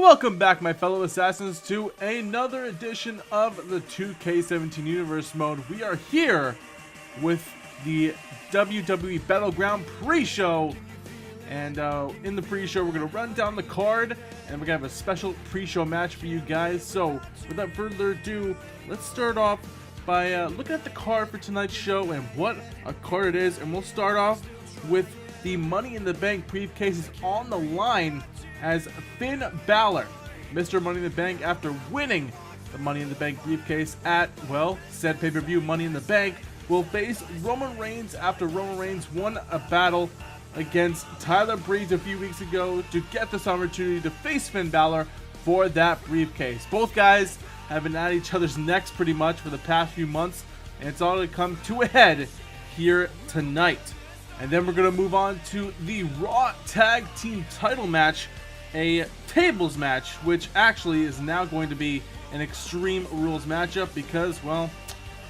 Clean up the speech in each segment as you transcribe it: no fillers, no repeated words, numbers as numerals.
Well, welcome back, my fellow assassins, to another edition of the 2K17 Universe Mode. We are here with the WWE Battleground Pre-Show, and in the pre-show, we're going to run down the card, and we're going to have a special pre-show match for you guys. So, without further ado, let's start off by looking at the card for tonight's show and what a card it is, and we'll start off with the Money in the Bank briefcases on the line as Finn Balor, Mr. Money in the Bank, after winning the Money in the Bank briefcase at, well, said pay-per-view Money in the Bank, will face Roman Reigns after Roman Reigns won a battle against Tyler Breeze a few weeks ago to get this opportunity to face Finn Balor for that briefcase. Both guys have been at each other's necks pretty much for the past few months, and it's all to come to a head here tonight. And then we're going to move on to the Raw Tag Team title match, a tables match, which actually is now going to be an Extreme Rules matchup because, well,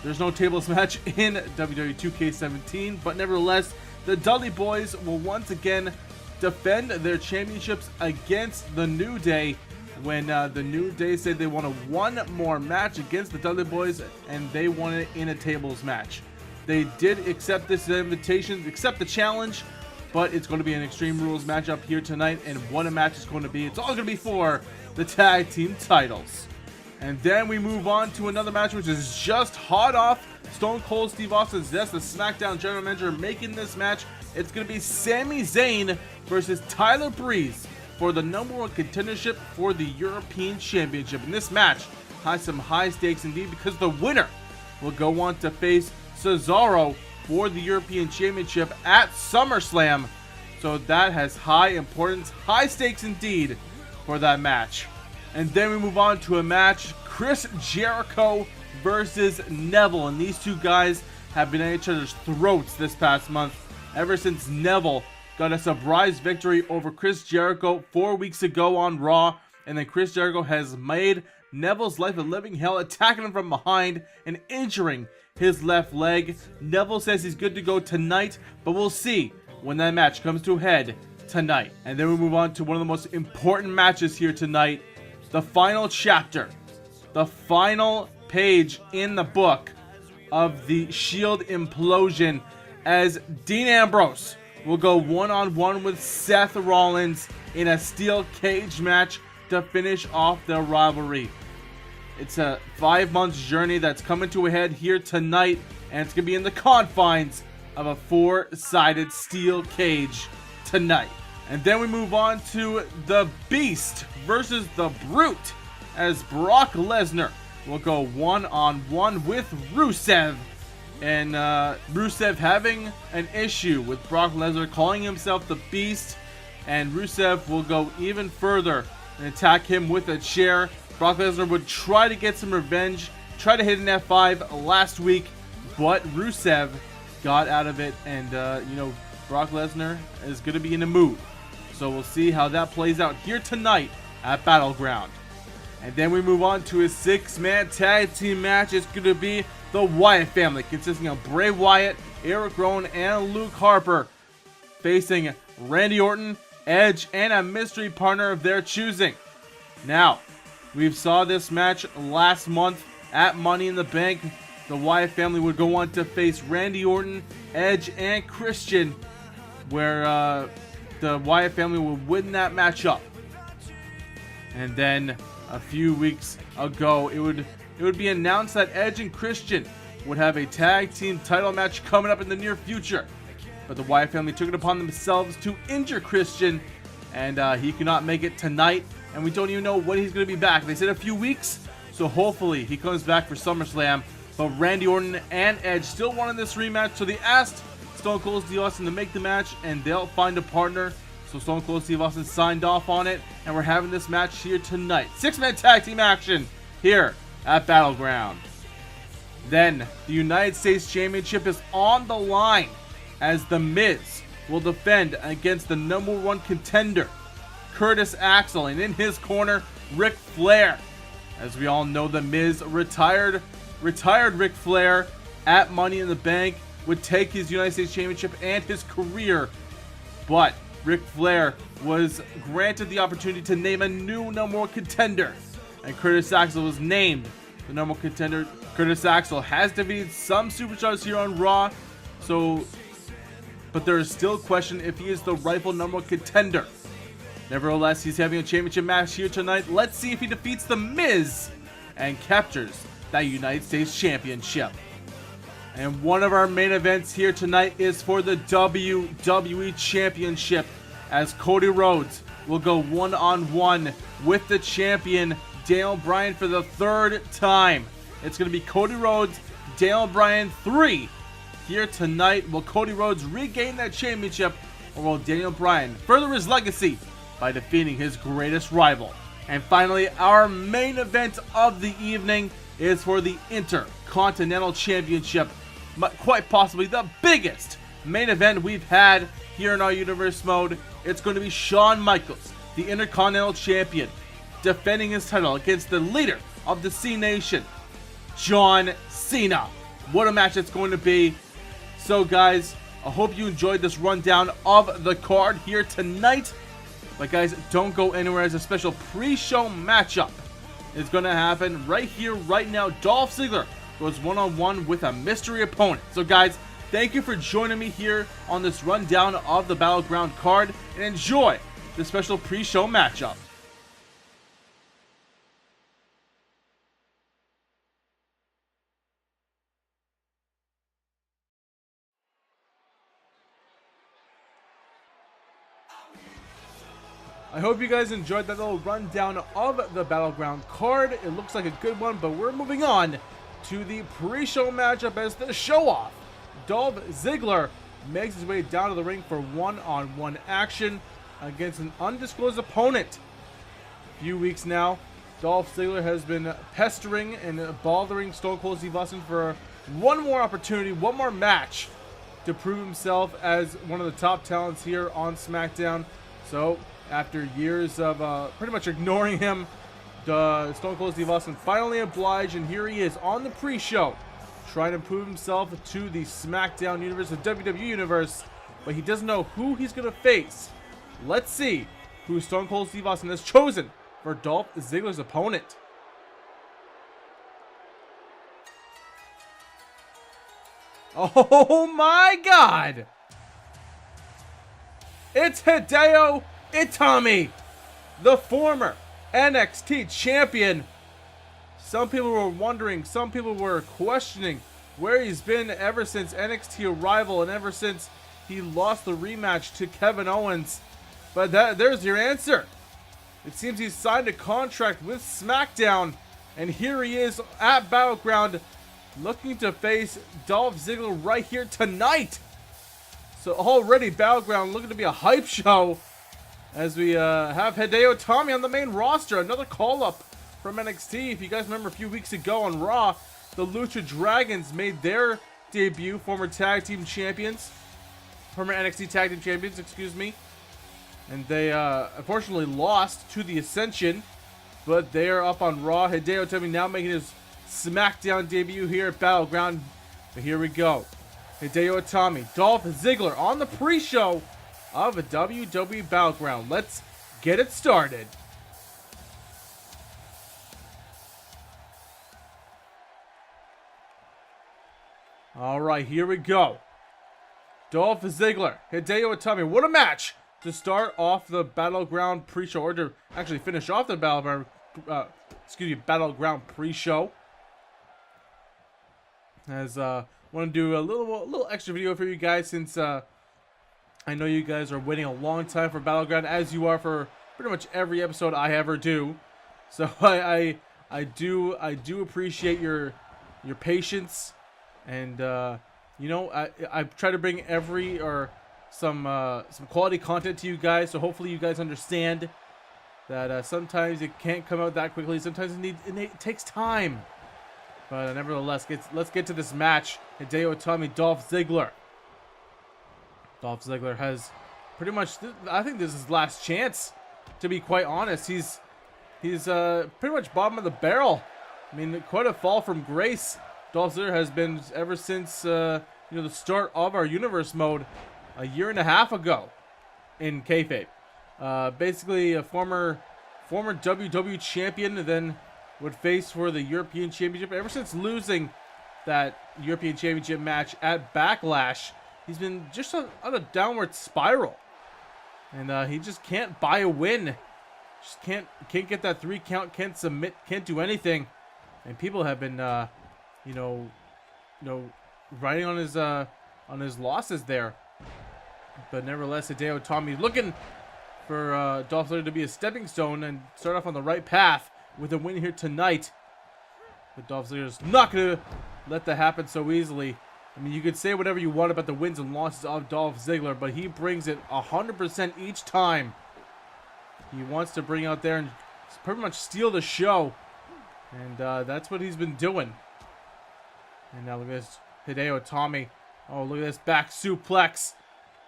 there's no tables match in WWE 2K17, but nevertheless, the Dudley Boys will once again defend their championships against the New Day when the New Day said they wanted one more match against the Dudley Boys, and they wanted it in a tables match. They did accept this invitation, accept the challenge, but it's going to be an Extreme Rules matchup here tonight, and what a match it's going to be. It's all going to be for the tag team titles. And then we move on to another match which is just hot off. Stone Cold Steve Austin, that's the SmackDown General Manager, making this match. It's going to be Sami Zayn versus Tyler Breeze for the #1 contendership for the European Championship. And this match has some high stakes indeed because the winner will go on to face Cesaro for the European Championship at SummerSlam. So that has high importance, high stakes indeed for that match. And then we move on to a match, Chris Jericho versus Neville. And these two guys have been at each other's throats this past month, ever since Neville got a surprise victory over Chris Jericho 4 weeks ago on Raw. And then Chris Jericho has made Neville's life a living hell, attacking him from behind and injuring his left leg. Neville says he's good to go tonight, but we'll see when that match comes to a head tonight. And then we move on to one of the most important matches here tonight, the final chapter, the final page in the book of the Shield implosion, as Dean Ambrose will go one-on-one with Seth Rollins in a steel cage match to finish off their rivalry. It's a 5-month journey that's coming to a head here tonight, and it's going to be in the confines of a 4-sided steel cage tonight. And then we move on to the Beast versus the Brute, as Brock Lesnar will go one-on-one with Rusev. And Rusev having an issue with Brock Lesnar calling himself the Beast, and Rusev will go even further and attack him with a chair. Brock Lesnar would try to get some revenge, try to hit an F5 last week, but Rusev got out of it, and Brock Lesnar is going to be in a mood. So we'll see how that plays out here tonight at Battleground. And then we move on to a 6-man tag team match. It's going to be the Wyatt family, consisting of Bray Wyatt, Eric Rowan, and Luke Harper, facing Randy Orton, Edge, and a mystery partner of their choosing. Now, we saw this match last month at Money in the Bank. The Wyatt family would go on to face Randy Orton, Edge, and Christian, where the Wyatt family would win that matchup. And then a few weeks ago, it would be announced that Edge and Christian would have a tag team title match coming up in the near future. But the Wyatt family took it upon themselves to injure Christian, and he cannot make it tonight. And we don't even know when he's going to be back. They said a few weeks, so hopefully he comes back for SummerSlam. But Randy Orton and Edge still wanted this rematch, so they asked Stone Cold Steve Austin to make the match, and they'll find a partner. So Stone Cold Steve Austin signed off on it, and we're having this match here tonight. 6-man tag team action here at Battleground. Then the United States Championship is on the line, as The Miz will defend against the #1 contender, Curtis Axel, and in his corner, Ric Flair. As we all know, The Miz retired Ric Flair at Money in the Bank, would take his United States Championship and his career, but Ric Flair was granted the opportunity to name a new number one contender, and Curtis Axel was named the number one contender. Curtis Axel has defeated some superstars here on Raw, but there is still a question if he is the rightful number one contender. Nevertheless, he's having a championship match here tonight. Let's see if he defeats The Miz and captures that United States Championship. And one of our main events here tonight is for the WWE Championship, as Cody Rhodes will go one-on-one with the champion Daniel Bryan for the third time. It's going to be Cody Rhodes, Daniel Bryan 3 here tonight. Will Cody Rhodes regain that championship, or will Daniel Bryan further his legacy by defeating his greatest rival? And finally, our main event of the evening is for the Intercontinental Championship. Quite possibly the biggest main event we've had here in our universe mode. It's going to be Shawn Michaels, the Intercontinental Champion, defending his title against the leader of the C Nation, John Cena. What a match it's going to be. So guys, I hope you enjoyed this rundown of the card here tonight. But guys, don't go anywhere, as a special pre-show matchup is going to happen right here, right now. Dolph Ziggler goes one-on-one with a mystery opponent. So guys, thank you for joining me here on this rundown of the Battleground card, and enjoy the special pre-show matchup. I hope you guys enjoyed that little rundown of the Battleground card. It looks like a good one, but we're moving on to the pre-show matchup, as the show-off, Dolph Ziggler, makes his way down to the ring for one-on-one action against an undisclosed opponent. A few weeks now, Dolph Ziggler has been pestering and bothering Stone Cold Steve Austin for one more opportunity, one more match to prove himself as one of the top talents here on SmackDown. So, after years of pretty much ignoring him, Stone Cold Steve Austin finally obliged, and here he is on the pre-show, trying to prove himself to the SmackDown universe, the WWE universe, but he doesn't know who he's going to face. Let's see who Stone Cold Steve Austin has chosen for Dolph Ziggler's opponent. Oh my God! It's Hideo Itami, the former NXT champion. Some people were wondering, some people were questioning where he's been ever since NXT arrival and ever since he lost the rematch to Kevin Owens. But there's your answer. It seems he's signed a contract with SmackDown, and here he is at Battleground looking to face Dolph Ziggler right here tonight. So already Battleground looking to be a hype show, as we have Hideo Itami on the main roster. Another call-up from NXT. If you guys remember, a few weeks ago on Raw, the Lucha Dragons made their debut, former NXT Tag Team Champions, excuse me. And they unfortunately lost to the Ascension, but they are up on Raw. Hideo Itami now making his SmackDown debut here at Battleground. But here we go. Hideo Itami, Dolph Ziggler on the pre-show of a WWE Battleground. Let's get it started. Alright, here we go. Dolph Ziggler, Hideo Itami. What a match to start off the Battleground pre-show, or to actually finish off the Battleground pre-show. As want to do a little extra video for you guys, since I know you guys are waiting a long time for Battleground, as you are for pretty much every episode I ever do. So I do appreciate your patience, and you know, I try to bring some quality content to you guys. So hopefully you guys understand that sometimes it can't come out that quickly. Sometimes it takes time. But nevertheless, let's get to this match. Hideo Itami, Dolph Ziggler. Dolph Ziggler has pretty much, I think this is his last chance, to be quite honest. He's pretty much bottom of the barrel. I mean, quite a fall from grace Dolph Ziggler has been ever since the start of our universe mode a year and a half ago. in kayfabe. Basically, a former WWE champion, and then would face for the European Championship. Ever since losing that European Championship match at Backlash, he's been just on a downward spiral, and he just can't buy a win. Just can't get that 3 count. Can't submit. Can't do anything. And people have been, riding on his losses there. But nevertheless, Hideo Itami looking for Dolph Ziggler to be a stepping stone and start off on the right path with a win here tonight. But Dolph Ziggler's not going to let that happen so easily. I mean, you could say whatever you want about the wins and losses of Dolph Ziggler, but he brings it 100% each time. He wants to bring out there and pretty much steal the show. And that's what he's been doing. And now look at this Hideo Itami. Oh, look at this back suplex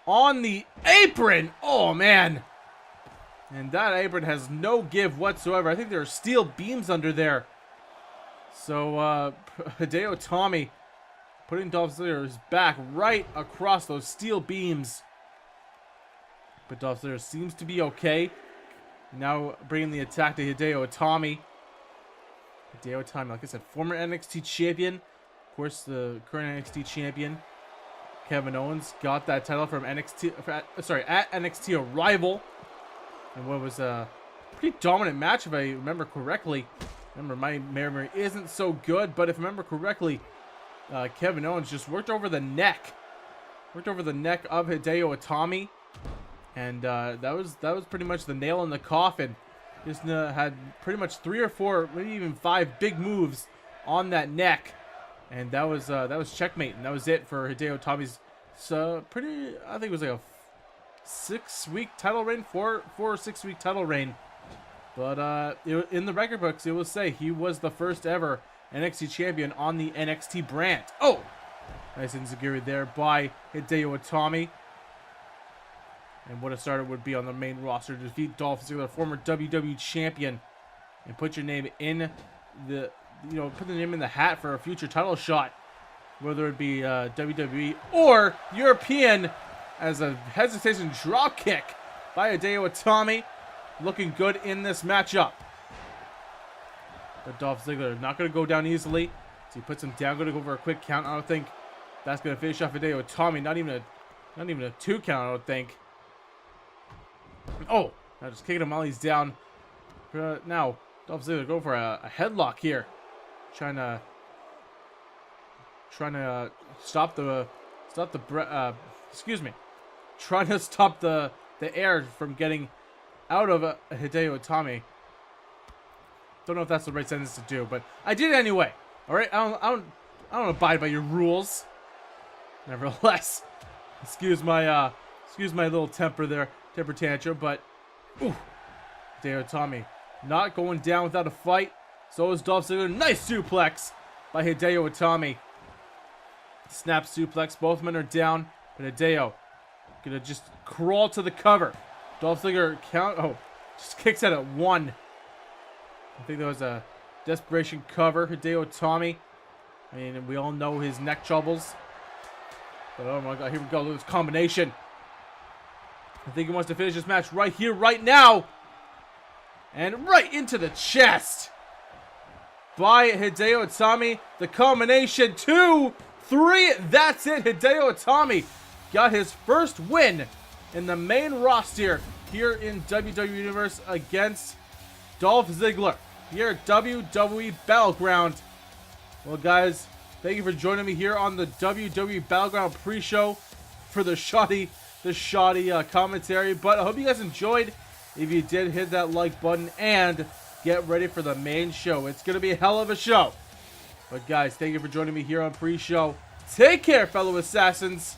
on the apron. Oh, man. And that apron has no give whatsoever. I think there are steel beams under there. So, Hideo Itami putting Dolph Ziggler's back right across those steel beams. But Dolph Ziggler seems to be okay. Now bringing the attack to Hideo Itami. Hideo Itami, like I said, former NXT champion. Of course, the current NXT champion, Kevin Owens, got that title from at NXT Arrival. And what was a pretty dominant match, if I remember correctly. Remember, my memory isn't so good, but if I remember correctly, Kevin Owens just worked over the neck of Hideo Itami. And that was pretty much the nail in the coffin. Just had pretty much 3 or 4, maybe even 5 big moves on that neck, and that was checkmate, and that was it for Hideo Itami's I think it was like a 6-week title reign, 4 or 6 week title reign. But in the record books, it will say he was the first ever NXT champion on the NXT brand. Oh, nice enziguri there by Hideo Itami. And what a start it would be on the main roster to defeat Dolph Ziggler, former WWE champion, and put your name in the, put the name in the hat for a future title shot, whether it be WWE or European, as a hesitation drop kick by Hideo Itami, looking good in this matchup. But Dolph Ziggler not going to go down easily, so he puts him down. Going to go for a quick count. I don't think that's going to finish off Hideo Itami. Not even a 2 count. I don't think. Oh, now just kicking him while he's down. Now, Dolph Ziggler go for a headlock here. Trying to stop the trying to stop the air from getting out of Hideo Itami. Don't know if that's the right sentence to do, but I did it anyway. All right, I don't abide by your rules. Nevertheless, excuse my little temper tantrum, but ooh, Hideo Itami not going down without a fight. So is Dolph Ziggler. Nice suplex by Hideo Itami. Snap suplex. Both men are down, but Hideo gonna just crawl to the cover. Dolph Ziggler just kicks out at 1. I think that was a desperation cover. Hideo Itami. I mean, we all know his neck troubles. But oh my god, here we go. Look at this combination. I think he wants to finish this match right here, right now. And right into the chest by Hideo Itami. The combination, 2, 3. That's it. Hideo Itami got his first win in the main roster here in WWE Universe against Dolph Ziggler here at WWE Battleground. Well, guys, thank you for joining me here on the WWE Battleground Pre-Show for the shoddy commentary. But I hope you guys enjoyed. If you did, hit that like button and get ready for the main show. It's going to be a hell of a show. But guys, thank you for joining me here on Pre-Show. Take care, fellow assassins.